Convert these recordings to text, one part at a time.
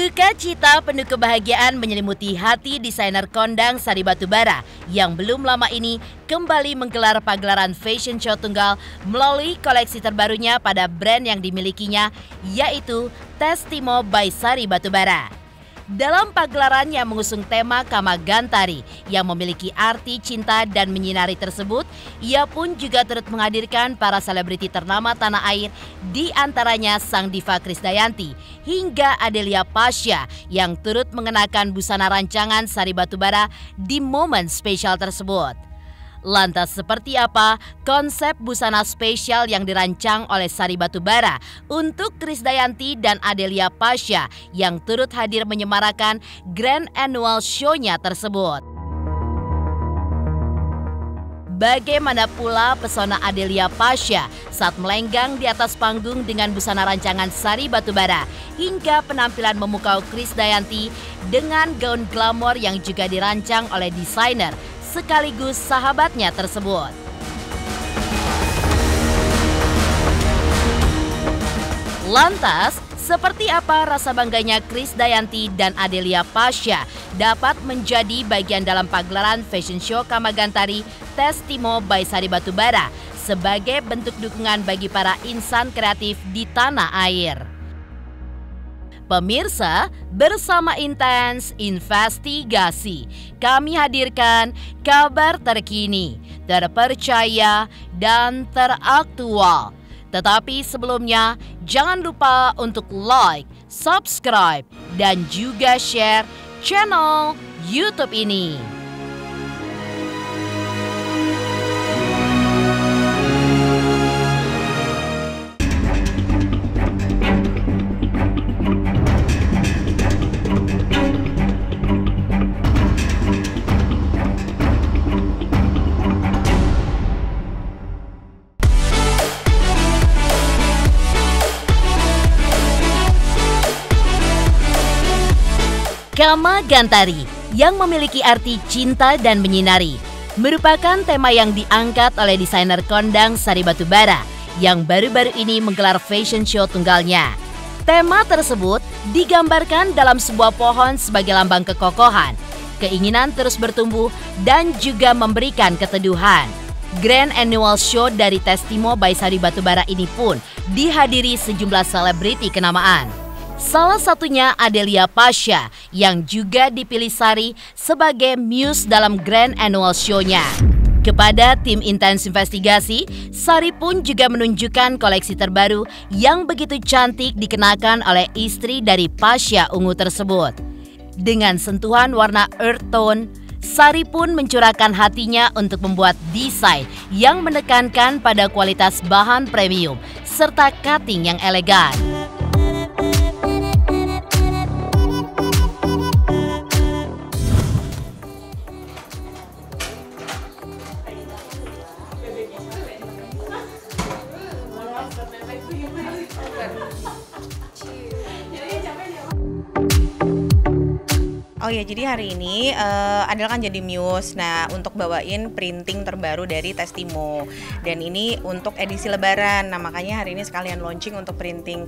Sukacita penuh kebahagiaan menyelimuti hati desainer kondang Sari Batubara yang belum lama ini kembali menggelar pagelaran fashion show tunggal melalui koleksi terbarunya pada brand yang dimilikinya, yaitu Testimo by Sari Batubara. Dalam pagelaran yang mengusung tema Kama Gantari yang memiliki arti cinta dan menyinari tersebut, ia pun juga turut menghadirkan para selebriti ternama tanah air, di antaranya sang diva Krisdayanti hingga Adelia Pasha yang turut mengenakan busana rancangan Sari Batubara di momen spesial tersebut. Lantas seperti apa konsep busana spesial yang dirancang oleh Sari Batubara untuk Krisdayanti dan Adelia Pasha yang turut hadir menyemarakan Grand Annual Show-nya tersebut? Bagaimana pula pesona Adelia Pasha saat melenggang di atas panggung dengan busana rancangan Sari Batubara hingga penampilan memukau Krisdayanti dengan gaun glamor yang juga dirancang oleh desainer sekaligus sahabatnya tersebut. Lantas, seperti apa rasa bangganya Krisdayanti dan Adelia Pasha dapat menjadi bagian dalam pagelaran fashion show Kama Gantari Testimo by Sari Batubara sebagai bentuk dukungan bagi para insan kreatif di tanah air? Pemirsa, bersama Intens Investigasi, kami hadirkan kabar terkini, terpercaya, dan teraktual. Tetapi sebelumnya, jangan lupa untuk like, subscribe, dan juga share channel YouTube ini. Kama Gantari yang memiliki arti cinta dan menyinari merupakan tema yang diangkat oleh desainer kondang Sari Batubara yang baru-baru ini menggelar fashion show tunggalnya. Tema tersebut digambarkan dalam sebuah pohon sebagai lambang kekokohan, keinginan terus bertumbuh, dan juga memberikan keteduhan. Grand Annual Show dari Testimo by Sari Batubara ini pun dihadiri sejumlah selebriti kenamaan. Salah satunya Adelia Pasha yang juga dipilih Sari sebagai muse dalam Grand Annual Show-nya. Kepada tim Intens Investigasi, Sari pun juga menunjukkan koleksi terbaru yang begitu cantik dikenakan oleh istri dari Pasha ungu tersebut. Dengan sentuhan warna earth tone, Sari pun mencurahkan hatinya untuk membuat desain yang menekankan pada kualitas bahan premium serta cutting yang elegan. Oh ya, jadi hari ini Adel kan jadi muse. Nah, untuk bawain printing terbaru dari Testimo. Dan ini untuk edisi Lebaran. Nah, makanya hari ini sekalian launching untuk printing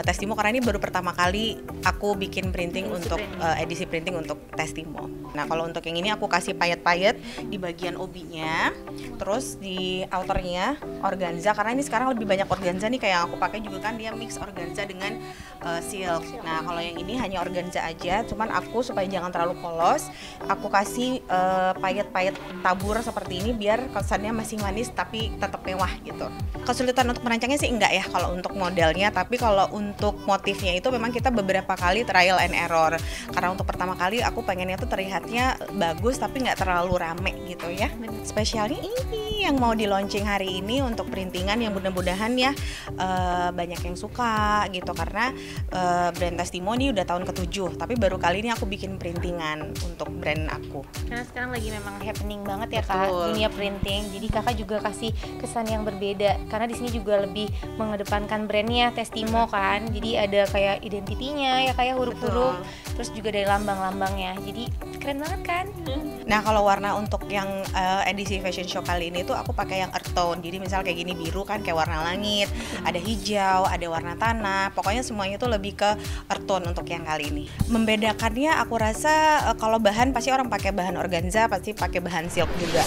Testimo karena ini baru pertama kali aku bikin printing untuk edisi printing untuk Testimo. Nah, kalau untuk yang ini aku kasih payet-payet di bagian obinya, terus di outernya organza karena ini sekarang lebih banyak organza nih, kayak yang aku pakai juga kan dia mix organza dengan silk. Nah, kalau yang ini hanya organza aja, cuman aku supaya jangan terlalu polos, aku kasih payet-payet tabur seperti ini biar kesannya masih manis tapi tetap mewah gitu. Kesulitan untuk merancangnya sih enggak ya kalau untuk modelnya, tapi kalau untuk motifnya itu memang kita beberapa kali trial and error. Karena untuk pertama kali aku pengennya tuh terlihatnya bagus tapi nggak terlalu rame gitu ya. Spesialnya ini yang mau di launching hari ini untuk printingan yang mudah-mudahan ya banyak yang suka gitu, karena brand Testimo ini udah tahun ke-7, tapi baru kali ini aku bikin printingan untuk brand aku. Karena sekarang lagi memang happening banget ya Betul. Kak, dunia printing. Jadi Kakak juga kasih kesan yang berbeda. Karena di sini juga lebih mengedepankan brandnya Testimo kan. Jadi ada kayak identitinya ya kayak huruf-huruf. Terus juga dari lambang-lambangnya. Jadi keren banget kan? Nah kalau warna untuk yang edisi fashion show kali ini tuh aku pakai yang earth tone. Jadi misal kayak gini biru kan kayak warna langit, ada hijau, ada warna tanah. Pokoknya semuanya tuh lebih ke earth tone untuk yang kali ini. Membedakannya aku rasa kalau bahan pasti orang pakai bahan organza, pasti pakai bahan silk juga.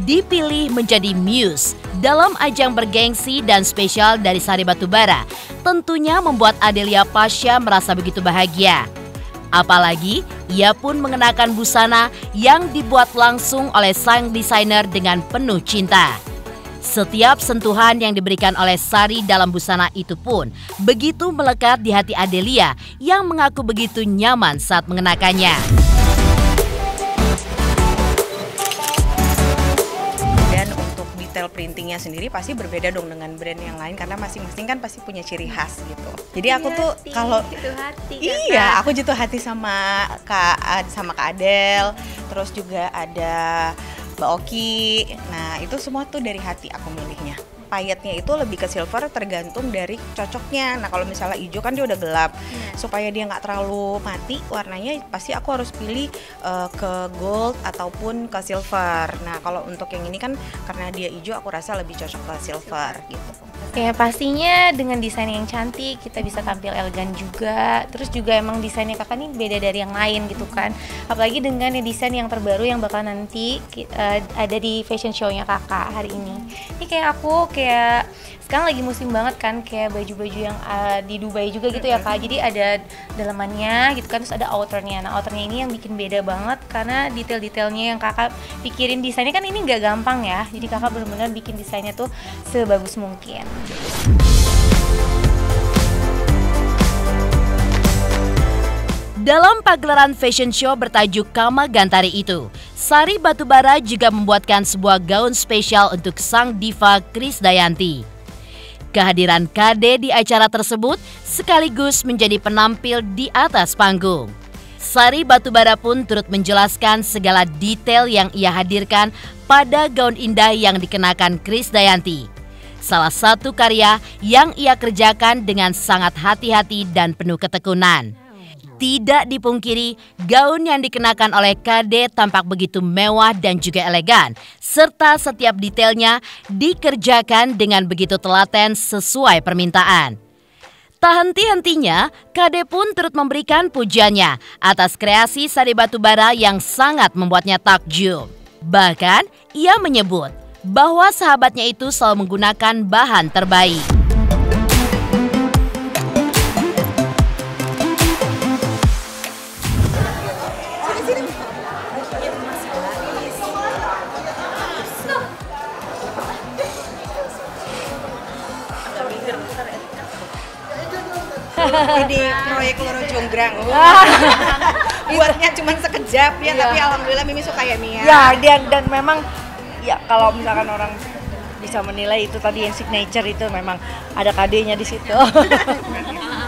Dipilih menjadi Muse dalam ajang bergengsi dan spesial dari Sari Batubara, tentunya membuat Adelia Pasha merasa begitu bahagia. Apalagi ia pun mengenakan busana yang dibuat langsung oleh sang desainer dengan penuh cinta. Setiap sentuhan yang diberikan oleh Sari dalam busana itu pun begitu melekat di hati Adelia yang mengaku begitu nyaman saat mengenakannya. Detail printingnya sendiri pasti berbeda dong dengan brand yang lain karena masing-masing kan pasti punya ciri khas gitu. Jadi aku tuh kalau iya, aku jatuh hati sama Kak Adel, terus juga ada Mbak Oki. Nah, itu semua tuh dari hati aku milihnya. Payetnya itu lebih ke silver tergantung dari cocoknya. Nah kalau misalnya hijau kan dia udah gelap, supaya dia nggak terlalu mati warnanya pasti aku harus pilih ke gold ataupun ke silver. Nah kalau untuk yang ini kan karena dia hijau aku rasa lebih cocok ke silver gitu. Ya pastinya dengan desain yang cantik kita bisa tampil elegan juga. Terus juga emang desainnya Kakak nih beda dari yang lain gitu kan. Apalagi dengan desain yang terbaru yang bakal nanti ada di fashion show-nya Kakak hari ini. Ini kayak sekarang lagi musim banget kan, kayak baju-baju yang di Dubai juga gitu ya Kak. Jadi ada dalamannya gitu kan, terus ada outernya. Nah outernya ini yang bikin beda banget karena detail-detailnya yang Kakak pikirin desainnya kan ini nggak gampang ya. Jadi Kakak benar-benar bikin desainnya tuh sebagus mungkin. Dalam pagelaran fashion show bertajuk Kama Gantari itu, Sari Batubara juga membuatkan sebuah gaun spesial untuk sang diva Krisdayanti. Kehadiran KD di acara tersebut sekaligus menjadi penampil di atas panggung. Sari Batubara pun turut menjelaskan segala detail yang ia hadirkan pada gaun indah yang dikenakan Krisdayanti. Salah satu karya yang ia kerjakan dengan sangat hati-hati dan penuh ketekunan. Tidak dipungkiri, gaun yang dikenakan oleh KD tampak begitu mewah dan juga elegan, serta setiap detailnya dikerjakan dengan begitu telaten sesuai permintaan. Tak henti-hentinya, KD pun turut memberikan pujiannya atas kreasi Sari Batubara yang sangat membuatnya takjub. Bahkan, ia menyebut bahwa sahabatnya itu selalu menggunakan bahan terbaik. Jadi proyek Loro Jonggrang. Buatnya cuma sekejap ya, tapi alhamdulillah Mimi suka ya Mia. Ya, dan memang ya kalau misalkan orang bisa menilai itu tadi yang signature itu memang ada KD-nya di situ.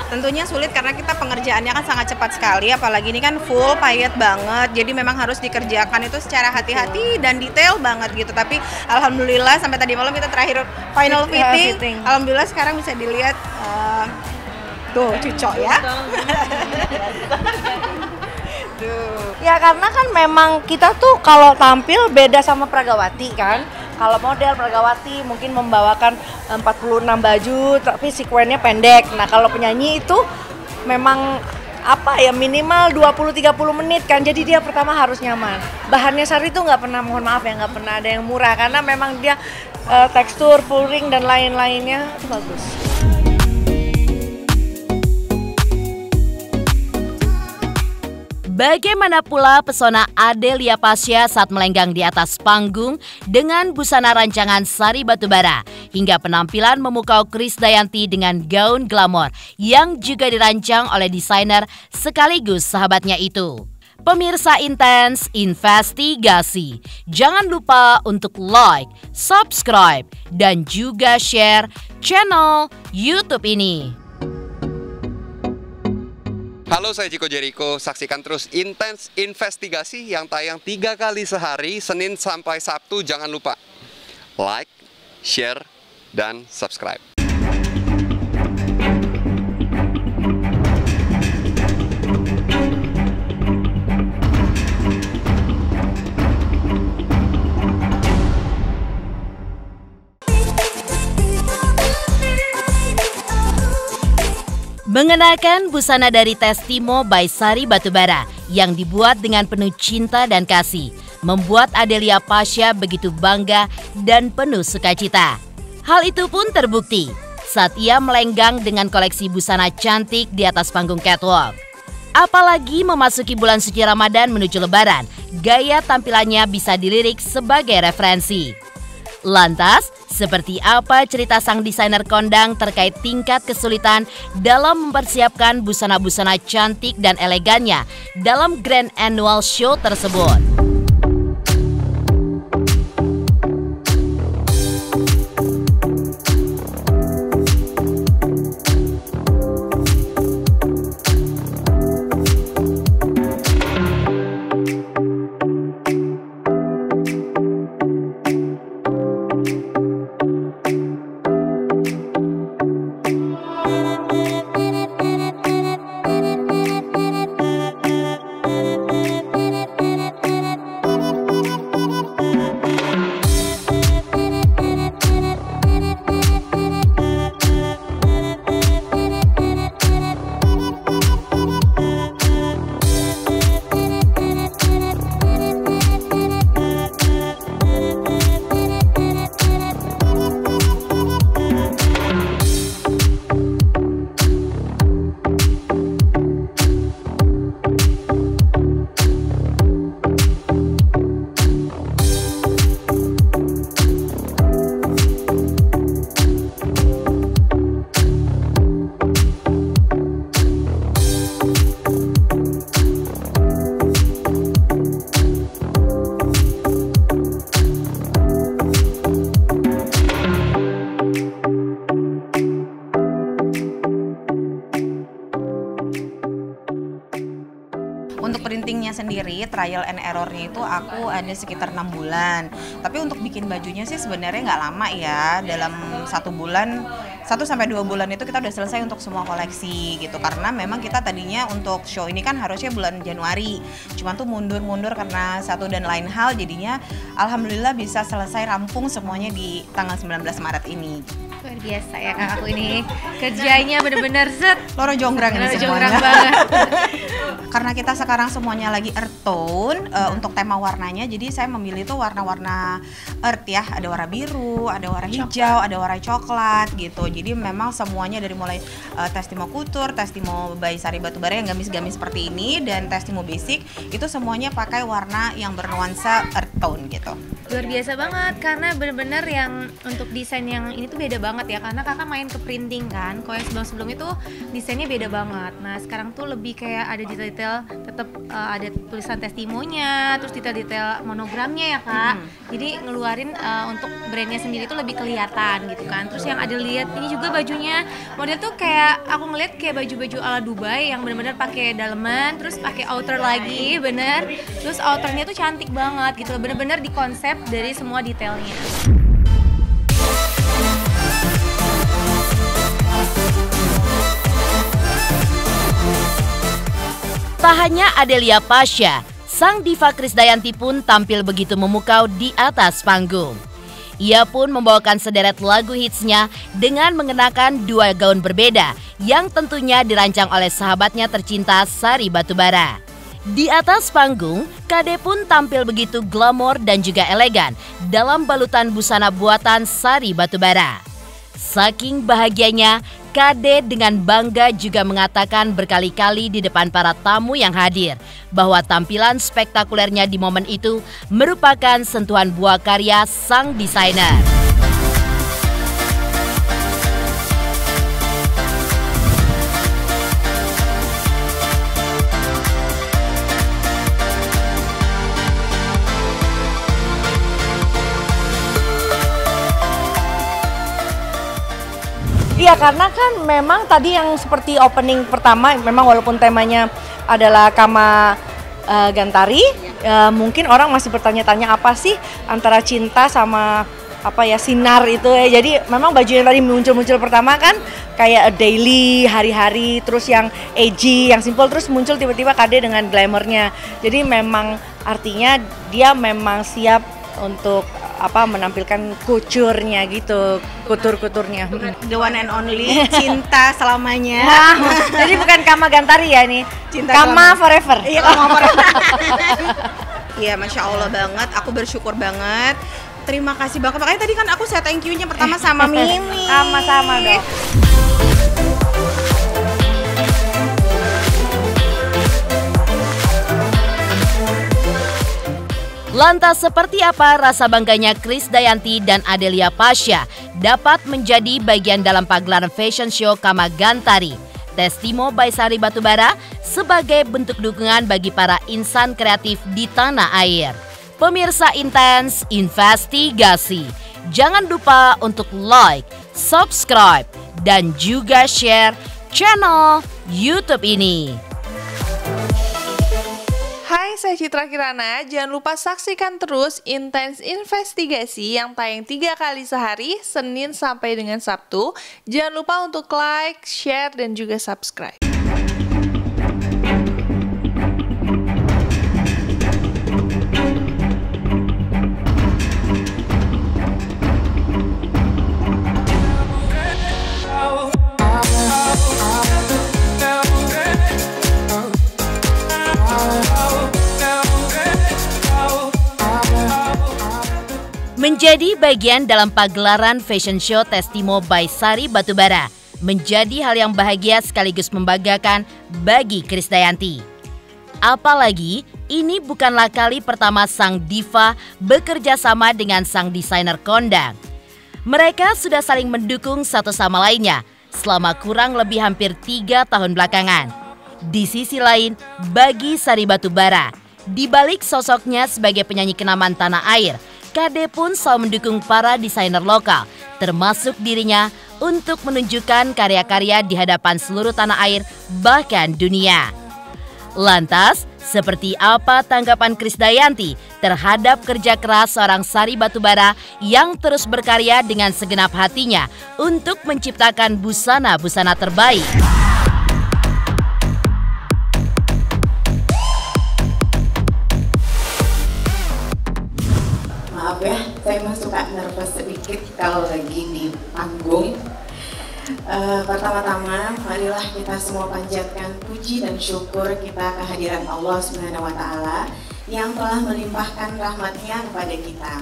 Tentunya sulit karena kita pengerjaannya kan sangat cepat sekali, apalagi ini kan full payet banget. Jadi memang harus dikerjakan itu secara hati-hati dan detail banget gitu. Tapi alhamdulillah sampai tadi malam kita terakhir final fitting. Alhamdulillah sekarang bisa dilihat tuh cucok ya. Ya karena kan memang kita tuh kalau tampil beda sama Pragawati kan. Kalau model Pragawati mungkin membawakan 46 baju tapi sekuennya pendek. Nah kalau penyanyi itu memang minimal 20-30 menit kan. Jadi dia pertama harus nyaman. Bahannya Sari tuh nggak pernah, mohon maaf ya, nggak pernah ada yang murah. Karena memang dia tekstur, full ring dan lain-lainnya itu bagus. Bagaimana pula pesona Adelia Pasha saat melenggang di atas panggung dengan busana rancangan Sari Batubara hingga penampilan memukau Krisdayanti dengan gaun glamor yang juga dirancang oleh desainer sekaligus sahabatnya itu. Pemirsa Intens Investigasi, jangan lupa untuk like, subscribe, dan juga share channel YouTube ini. Halo, saya Chico Jericho. Saksikan terus Intens Investigasi yang tayang 3 kali sehari, Senin sampai Sabtu. Jangan lupa like, share, dan subscribe. Mengenakan busana dari Testimo by Sari Batubara yang dibuat dengan penuh cinta dan kasih, membuat Adelia Pasha begitu bangga dan penuh sukacita. Hal itu pun terbukti saat ia melenggang dengan koleksi busana cantik di atas panggung catwalk. Apalagi memasuki bulan suci Ramadan menuju Lebaran, gaya tampilannya bisa dilirik sebagai referensi. Lantas, seperti apa cerita sang desainer kondang terkait tingkat kesulitan dalam mempersiapkan busana-busana cantik dan elegannya dalam Grand Annual Show tersebut? Untuk printingnya sendiri, trial and errornya itu aku ada sekitar 6 bulan. Tapi untuk bikin bajunya sih sebenarnya nggak lama ya. Dalam 1 bulan, 1-2 bulan itu kita udah selesai untuk semua koleksi gitu. Karena memang kita tadinya untuk show ini kan harusnya bulan Januari. Cuman tuh mundur-mundur karena satu dan lain hal. Jadinya alhamdulillah bisa selesai rampung semuanya di tanggal 19 Maret ini. Luar biasa ya Kak, aku ini kerjanya bener-bener set. Loro jonggrang ini Jonggrang semuanya. banget. Karena kita sekarang semuanya lagi earth tone untuk tema warnanya, jadi saya memilih tuh warna-warna earth ya. Ada warna biru, ada warna hijau, ada warna coklat gitu. Jadi memang semuanya dari mulai Testimo Couture, Testimo by Sari Batubara yang gamis-gamis seperti ini, dan Testimo Basic itu semuanya pakai warna yang bernuansa earth tone gitu. Luar biasa banget, karena bener-bener yang untuk desain yang ini tuh beda banget ya. Karena kakak main ke printing kan, kalau yang sebelum-sebelum itu desainnya beda banget. Nah sekarang tuh lebih kayak ada detail-detail, tetap ada tulisan testimonya, terus detail-detail monogramnya ya Kak. Jadi ngeluarin untuk brandnya sendiri tuh lebih kelihatan gitu kan. Terus yang ada lihat ini juga bajunya, model tuh kayak aku ngeliat kayak baju-baju ala Dubai yang bener-bener pakai daleman, terus pakai outer lagi, bener. Terus outernya tuh cantik banget gitu, bener-bener di konsep dari semua detailnya. Tak hanya Adelia Pasha, sang diva Krisdayanti pun tampil begitu memukau di atas panggung. Ia pun membawakan sederet lagu hitsnya dengan mengenakan 2 gaun berbeda yang tentunya dirancang oleh sahabatnya tercinta Sari Batubara. Di atas panggung, Kade pun tampil begitu glamor dan juga elegan dalam balutan busana buatan Sari Batubara. Saking bahagianya, Kade dengan bangga juga mengatakan berkali-kali di depan para tamu yang hadir bahwa tampilan spektakulernya di momen itu merupakan sentuhan buah karya sang desainer. Iya, karena kan memang tadi yang seperti opening pertama, memang walaupun temanya adalah Kama Gantari, mungkin orang masih bertanya-tanya apa sih antara cinta sama apa ya, sinar itu ya. Jadi memang baju yang tadi muncul pertama kan kayak daily, hari-hari, terus yang edgy, yang simple, terus muncul tiba-tiba KD dengan glamournya. Jadi memang artinya dia memang siap untuk apa, menampilkan kucurnya gitu, kuturnya. The one and only, cinta selamanya. Jadi bukan Kama Gantari ya nih, Cinta Kama selamanya. forever. Iya, Kama forever. Iya, Masya Allah banget, aku bersyukur banget. Terima kasih banget, makanya tadi kan aku saya thank you-nya pertama sama Mimi. Sama-sama dong. Lantas seperti apa rasa bangganya Krisdayanti dan Adelia Pasha dapat menjadi bagian dalam pagelaran fashion show Kama Gantari Testimo by Sari Batubara sebagai bentuk dukungan bagi para insan kreatif di tanah air. Pemirsa Intens Investigasi, jangan lupa untuk like, subscribe, dan juga share channel YouTube ini. Hai, saya Citra Kirana. Jangan lupa saksikan terus Intens Investigasi yang tayang 3 kali sehari, Senin sampai dengan Sabtu. Jangan lupa untuk like, share, dan juga subscribe. Menjadi bagian dalam pagelaran fashion show Testimo by Sari Batubara menjadi hal yang bahagia sekaligus membanggakan bagi Krisdayanti. Apalagi ini bukanlah kali pertama sang diva bekerja sama dengan sang desainer kondang. Mereka sudah saling mendukung satu sama lainnya selama kurang lebih hampir 3 tahun belakangan. Di sisi lain, bagi Sari Batubara, di balik sosoknya sebagai penyanyi kenamaan tanah air, KD pun selalu mendukung para desainer lokal, termasuk dirinya, untuk menunjukkan karya-karya di hadapan seluruh tanah air, bahkan dunia. Lantas, seperti apa tanggapan Krisdayanti terhadap kerja keras seorang Sari Batubara yang terus berkarya dengan segenap hatinya untuk menciptakan busana-busana terbaik? Maaf ya, saya mah suka nervous sedikit kalau lagi di panggung. Pertama-tama, marilah kita semua panjatkan puji dan syukur kita kehadiran Allah Subhanahu wa Ta'ala yang telah melimpahkan rahmat-Nya kepada kita.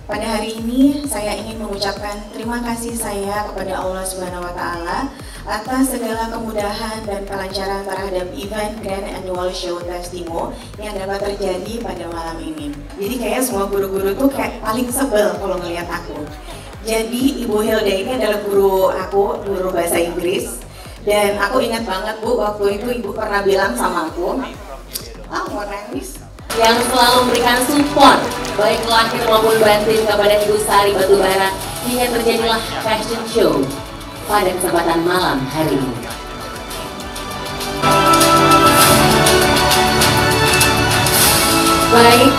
Pada hari ini, saya ingin mengucapkan terima kasih saya kepada Allah Subhanahu wa Ta'ala atas segala kemudahan dan kelancaran terhadap event Grand Annual Show Testimo yang dapat terjadi pada malam ini. Jadi kayak semua guru-guru tuh kayak paling sebel kalau ngelihat aku. Jadi Ibu Hilda ini adalah guru aku, guru bahasa Inggris. Dan aku ingat banget Bu, waktu itu Ibu pernah bilang sama aku, mau nangis. Yang selalu memberikan support baik lahir maupun batin kepada Ibu Sari Batubara hingga terjadilah fashion show pada kesempatan malam hari ini. Baik,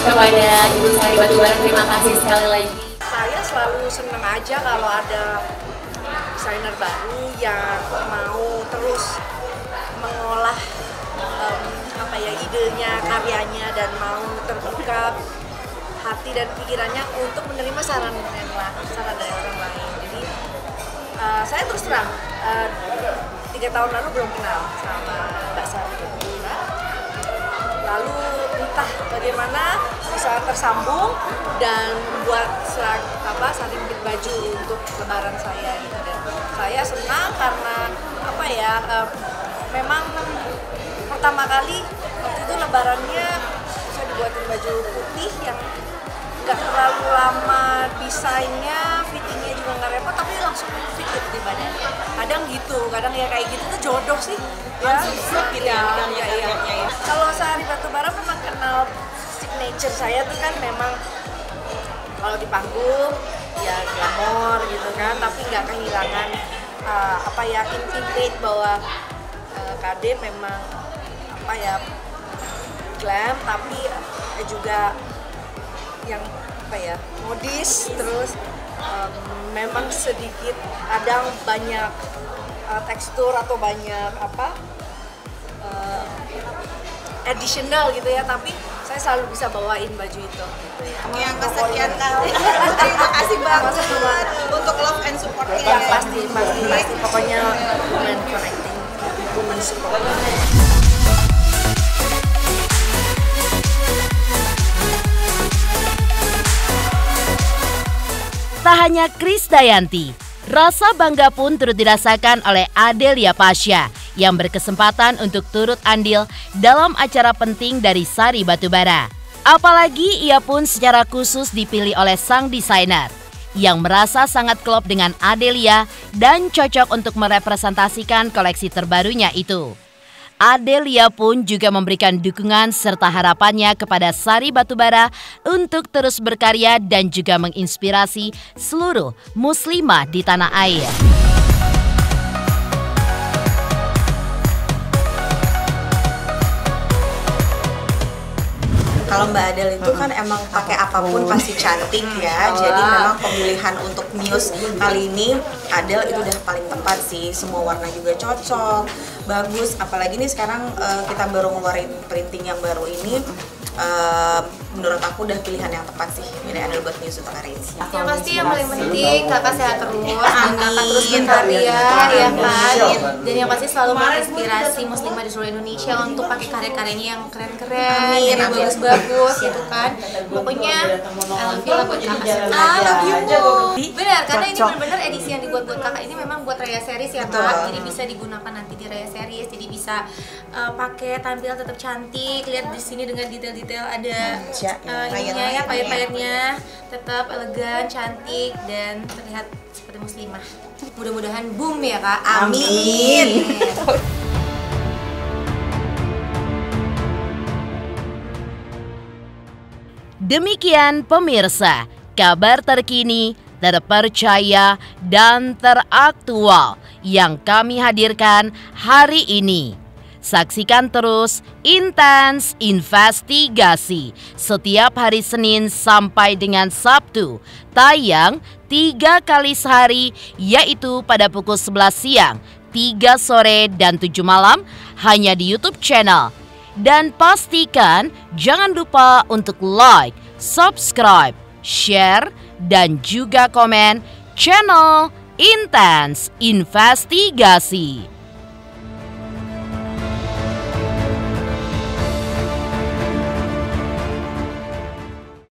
kepada Ibu Sari Batubara terima kasih sekali lagi. Saya selalu senang aja kalau ada desainer baru yang mau terus mengolah idenya, karyanya, dan mau terbuka hati dan pikirannya untuk menerima saran dari orang lain. Jadi saya terus terang 3 tahun lalu belum kenal sama Mbak Sari Batubara. Lalu entah bagaimana bisa tersambung dan membuat sari baju untuk lebaran saya gitu. Dan saya senang karena memang pertama kali waktu itu lebarannya saya dibuatin baju putih yang nggak terlalu lama desainnya, fittingnya juga nggak repot, tapi langsung fit di badannya. Kadang gitu, kadang ya kayak gitu tuh jodoh sih. Ya. Kalau Sari Batubara memang kenal signature saya tuh kan memang kalau di panggung ya glamor gitu kan, tapi nggak kehilangan intimate bahwa KD memang glam, tapi juga yang modis, terus memang sedikit kadang banyak tekstur atau banyak additional gitu ya, tapi saya selalu bisa bawain baju itu gitu ya. Yang kesekian kali. Terima kasih banget untuk love and support-nya. Ya, pasti pokoknya women connecting, women support. Tak hanya Krisdayanti, rasa bangga pun turut dirasakan oleh Adelia Pasha yang berkesempatan untuk turut andil dalam acara penting dari Sari Batubara. Apalagi ia pun secara khusus dipilih oleh sang desainer yang merasa sangat klop dengan Adelia dan cocok untuk merepresentasikan koleksi terbarunya itu. Adelia pun juga memberikan dukungan serta harapannya kepada Sari Batubara untuk terus berkarya dan juga menginspirasi seluruh muslimah di tanah air. Kalau Mbak Adel itu kan emang pakai apapun pasti cantik ya. Jadi memang pemilihan untuk Muse kali ini Adel itu udah paling tepat sih. Semua warna juga cocok, bagus. Apalagi nih sekarang kita baru ngeluarin printing yang baru ini. Menurut aku udah pilihan yang tepat sih dari Adel buat Muse untuk hari ini. Yang pasti yang paling penting kakak sehat terus, kakak terus berkarya ya kan. Dan yang pasti selalu menginspirasi muslimah di seluruh Indonesia untuk pakai karya-karyanya yang keren-keren, yang bagus-bagus gitu kan. Pokoknya alhamdulillah buat kakak. Benar, karena ini benar-benar edisi yang dibuat buat kakak ini memang buat Raya Series ya kak. Jadi bisa digunakan nanti di Raya Series. Jadi bisa pakai tampil tetap cantik. Lihat di sini dengan detail-detail ada ininya ya, payet-payetnya tetap elegan, cantik, dan terlihat seperti muslimah. Mudah-mudahan boom ya kak. Amin. Demikian pemirsa, kabar terkini, terpercaya, dan teraktual yang kami hadirkan hari ini. Saksikan terus Intens Investigasi setiap hari Senin sampai dengan Sabtu, tayang 3 kali sehari, yaitu pada pukul 11 siang, 3 sore, dan 7 malam hanya di YouTube channel. Dan pastikan jangan lupa untuk like, subscribe, share, dan juga komen channel Intens Investigasi.